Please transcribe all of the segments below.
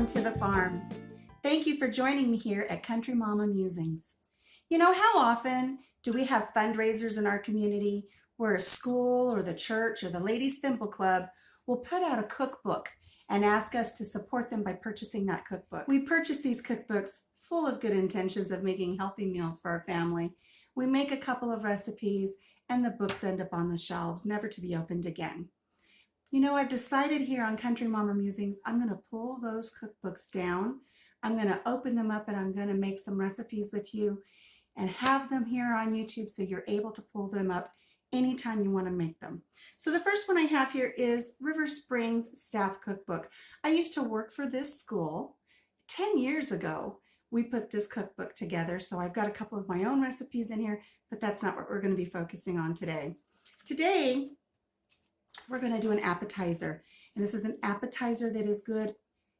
to the farm. Thank you for joining me here at Country Mama Musings. You know, how often do we have fundraisers in our community where a school or the church or the Ladies Thimble Club will put out a cookbook and ask us to support them by purchasing that cookbook? We purchase these cookbooks full of good intentions of making healthy meals for our family. We make a couple of recipes and the books end up on the shelves, never to be opened again. You know, I've decided here on Country Mama Musings, I'm going to pull those cookbooks down. I'm going to open them up and I'm going to make some recipes with you and have them here on YouTube so you're able to pull them up anytime you want to make them. So the first one I have here is River Springs Staff Cookbook. I used to work for this school. 10 years ago, we put this cookbook together. So I've got a couple of my own recipes in here, but that's not what we're going to be focusing on today. Today, we're going to do an appetizer. And this is an appetizer that is good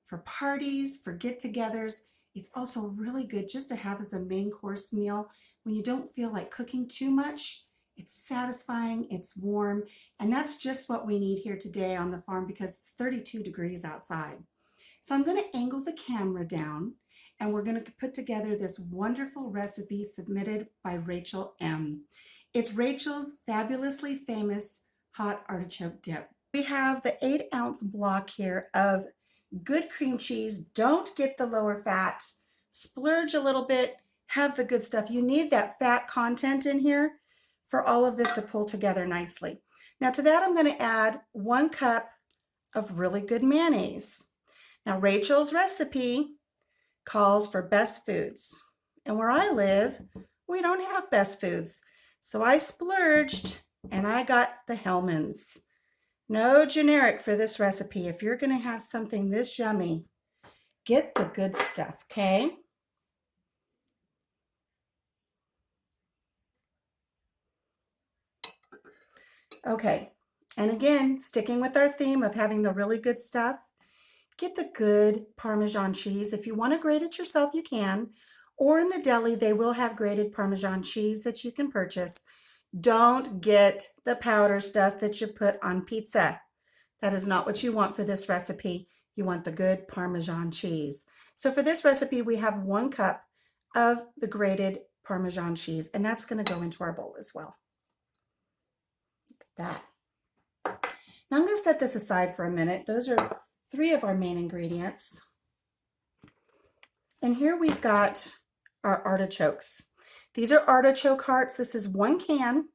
for parties, for get-togethers. It's also really good just to have as a main course meal when you don't feel like cooking too much. It's satisfying, it's warm, and that's just what we need here today on the farm because it's 32 degrees outside. So I'm going to angle the camera down and we're going to put together this wonderful recipe submitted by Rachel M. It's Rachel's fabulously famous hot artichoke dip. We have the 8-ounce block here of good cream cheese. Don't get the lower fat. Splurge a little bit. Have the good stuff. You need that fat content in here for all of this to pull together nicely. Now to that I'm going to add 1 cup of really good mayonnaise. Now Rachel's recipe calls for best foods. And where I live, we don't have best foods. So I splurged and I got the Hellmann's. No generic for this recipe. If you're going to have something this yummy, get the good stuff, okay? Okay, and again, sticking with our theme of having the really good stuff, get the good Parmesan cheese. If you want to grate it yourself, you can. Or in the deli, they will have grated Parmesan cheese that you can purchase. Don't get the powder stuff that you put on pizza. That is not what you want for this recipe. You want the good Parmesan cheese. So for this recipe, we have 1 cup of the grated Parmesan cheese, and that's going to go into our bowl as well. Look at that. Now I'm going to set this aside for a minute. Those are 3 of our main ingredients. And here we've got our artichokes. These are artichoke hearts. This is 1 can.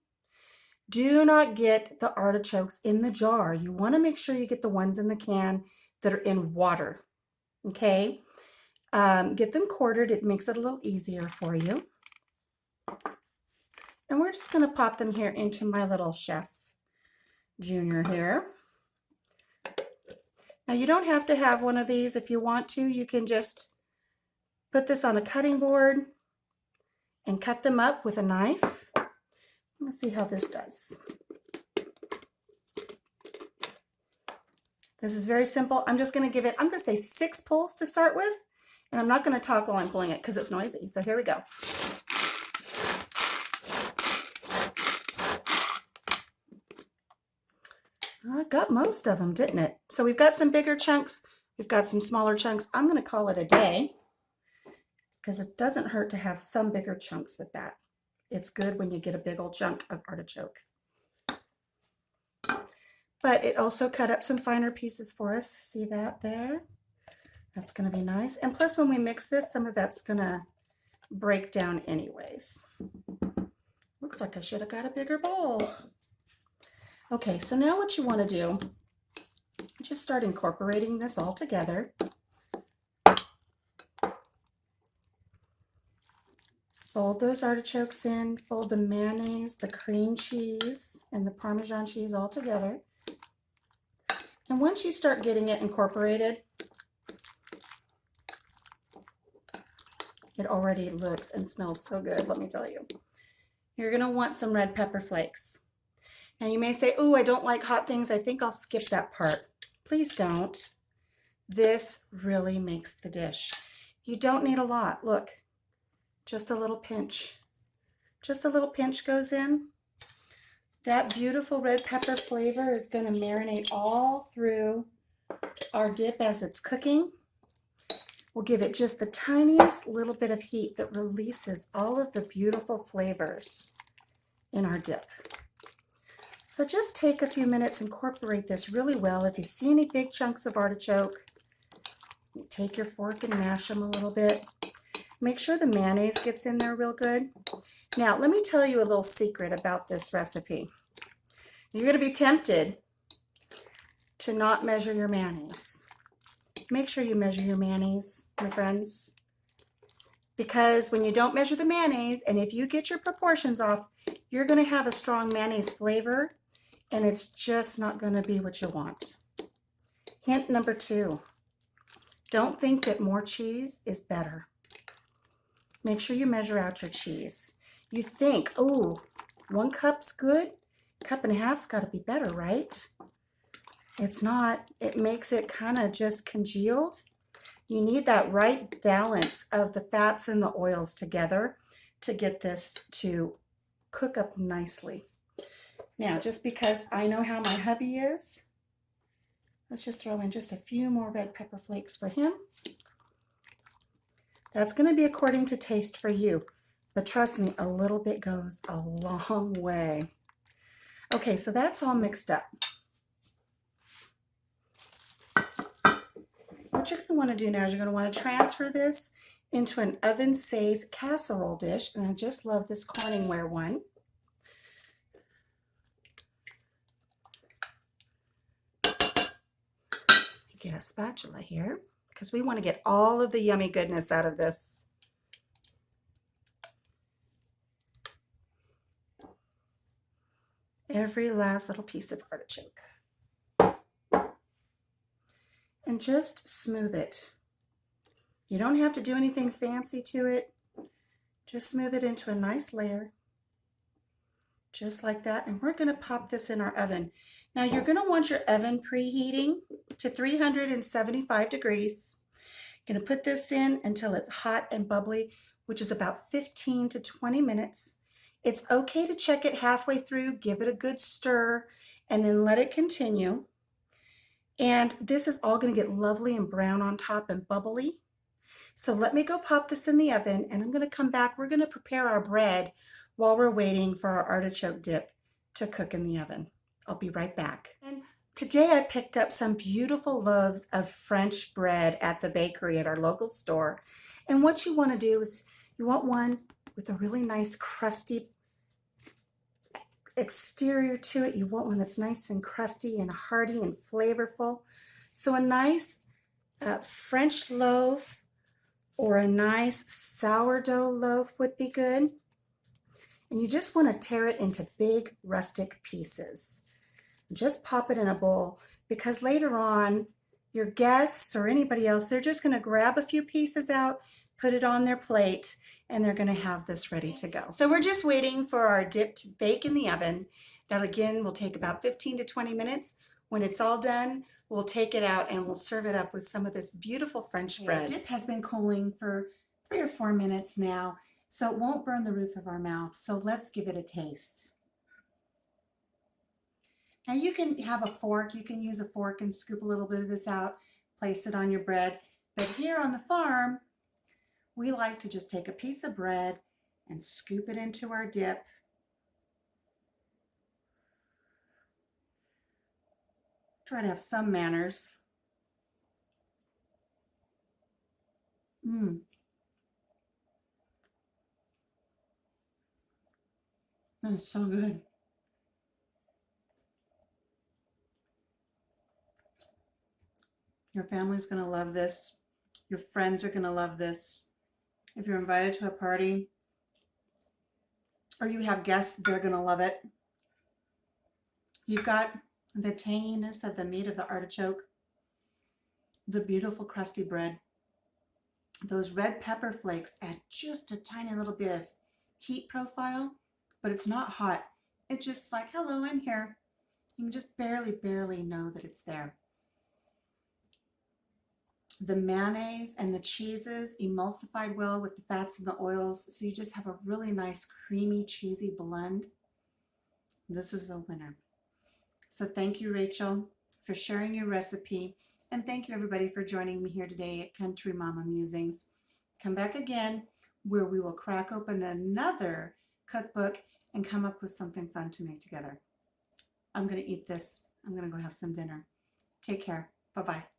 Do not get the artichokes in the jar. You want to make sure you get the ones in the can that are in water. Okay? Get them quartered. It makes it a little easier for you. And we're just going to pop them here into my little Chef Junior here. Now you don't have to have one of these. If you want to, you can just put this on a cutting board and cut them up with a knife. Let's see how this does. This is very simple. I'm just going to give it, I'm going to say 6 pulls to start with, and I'm not going to talk while I'm pulling it because it's noisy. So here we go. I got most of them, didn't it? So we've got some bigger chunks. We've got some smaller chunks. I'm going to call it a day because it doesn't hurt to have some bigger chunks with that. It's good when you get a big old chunk of artichoke. But it also cut up some finer pieces for us. See that there? That's going to be nice. And plus when we mix this, some of that's going to break down anyways. Looks like I should have got a bigger bowl. Okay, so now what you want to do, just start incorporating this all together. Fold those artichokes in, fold the mayonnaise, the cream cheese, and the Parmesan cheese all together. And once you start getting it incorporated, it already looks and smells so good, let me tell you. You're going to want some red pepper flakes. Now you may say, "Ooh, I don't like hot things. I think I'll skip that part." Please don't. This really makes the dish. You don't need a lot. Look. Just a little pinch. Just a little pinch goes in. That beautiful red pepper flavor is going to marinate all through our dip as it's cooking. will give it just the tiniest little bit of heat that releases all of the beautiful flavors in our dip. So just take a few minutes, incorporate this really well. If you see any big chunks of artichoke, you take your fork and mash them a little bit. Make sure the mayonnaise gets in there real good. Now, let me tell you a little secret about this recipe. You're going to be tempted to not measure your mayonnaise. Make sure you measure your mayonnaise, my friends, because when you don't measure the mayonnaise, and if you get your proportions off, you're going to have a strong mayonnaise flavor, and it's just not going to be what you want. Hint number 2, don't think that more cheese is better. Make sure you measure out your cheese. You think, oh, 1 cup's good, 1.5 cups got to be better, right? It's not. It makes it kind of just congealed. You need that right balance of the fats and the oils together to get this to cook up nicely. Now, just because I know how my hubby is, let's just throw in just a few more red pepper flakes for him. That's going to be according to taste for you, but trust me, a little bit goes a long way. Okay, so that's all mixed up. What you're going to want to do now is you're going to want to transfer this into an oven-safe casserole dish, and I just love this Corningware one. Get a spatula here because we want to get all of the yummy goodness out of this. Every last little piece of artichoke. And just smooth it. You don't have to do anything fancy to it. Just smooth it into a nice layer. Just like that. And we're going to pop this in our oven. Now you're going to want your oven preheating to 375 degrees. You're going to put this in until it's hot and bubbly, which is about 15 to 20 minutes. It's okay to check it halfway through, give it a good stir, and then let it continue. And this is all going to get lovely and brown on top and bubbly. So let me go pop this in the oven, and I'm going to come back. We're going to prepare our bread while we're waiting for our artichoke dip to cook in the oven. I'll be right back. And today I picked up some beautiful loaves of French bread at the bakery at our local store. And what you want to do is you want one with a really nice crusty exterior to it. You want one that's nice and crusty and hearty and flavorful. So a nice French loaf or a nice sourdough loaf would be good. And you just want to tear it into big rustic pieces. Just pop it in a bowl, because later on your guests or anybody else, they're just going to grab a few pieces out, put it on their plate, and they're going to have this ready to go. So we're just waiting for our dip to bake in the oven. That again will take about 15 to 20 minutes. When it's all done, we'll take it out and we'll serve it up with some of this beautiful French bread. The dip has been cooling for 3 or 4 minutes now, so it won't burn the roof of our mouth. So let's give it a taste. Now you can have a fork, you can use a fork and scoop a little bit of this out, place it on your bread. But here on the farm, we like to just take a piece of bread and scoop it into our dip. Try to have some manners. That is so good. Your family's going to love this. Your friends are going to love this. If you're invited to a party or you have guests, they're going to love it. You've got the tanginess of the meat of the artichoke, the beautiful crusty bread. Those red pepper flakes add just a tiny little bit of heat profile, but it's not hot. It's just like, hello, I'm here. You can just barely know that it's there. The mayonnaise and the cheeses emulsified well with the fats and the oils, so you just have a really nice creamy cheesy blend. This is a winner. So thank you, Rachel, for sharing your recipe And thank you everybody for joining me here today at Country Mama Musings. Come back again where we will crack open another cookbook and come up with something fun to make together. I'm going to eat this. I'm going to go have some dinner. Take care. Bye-bye.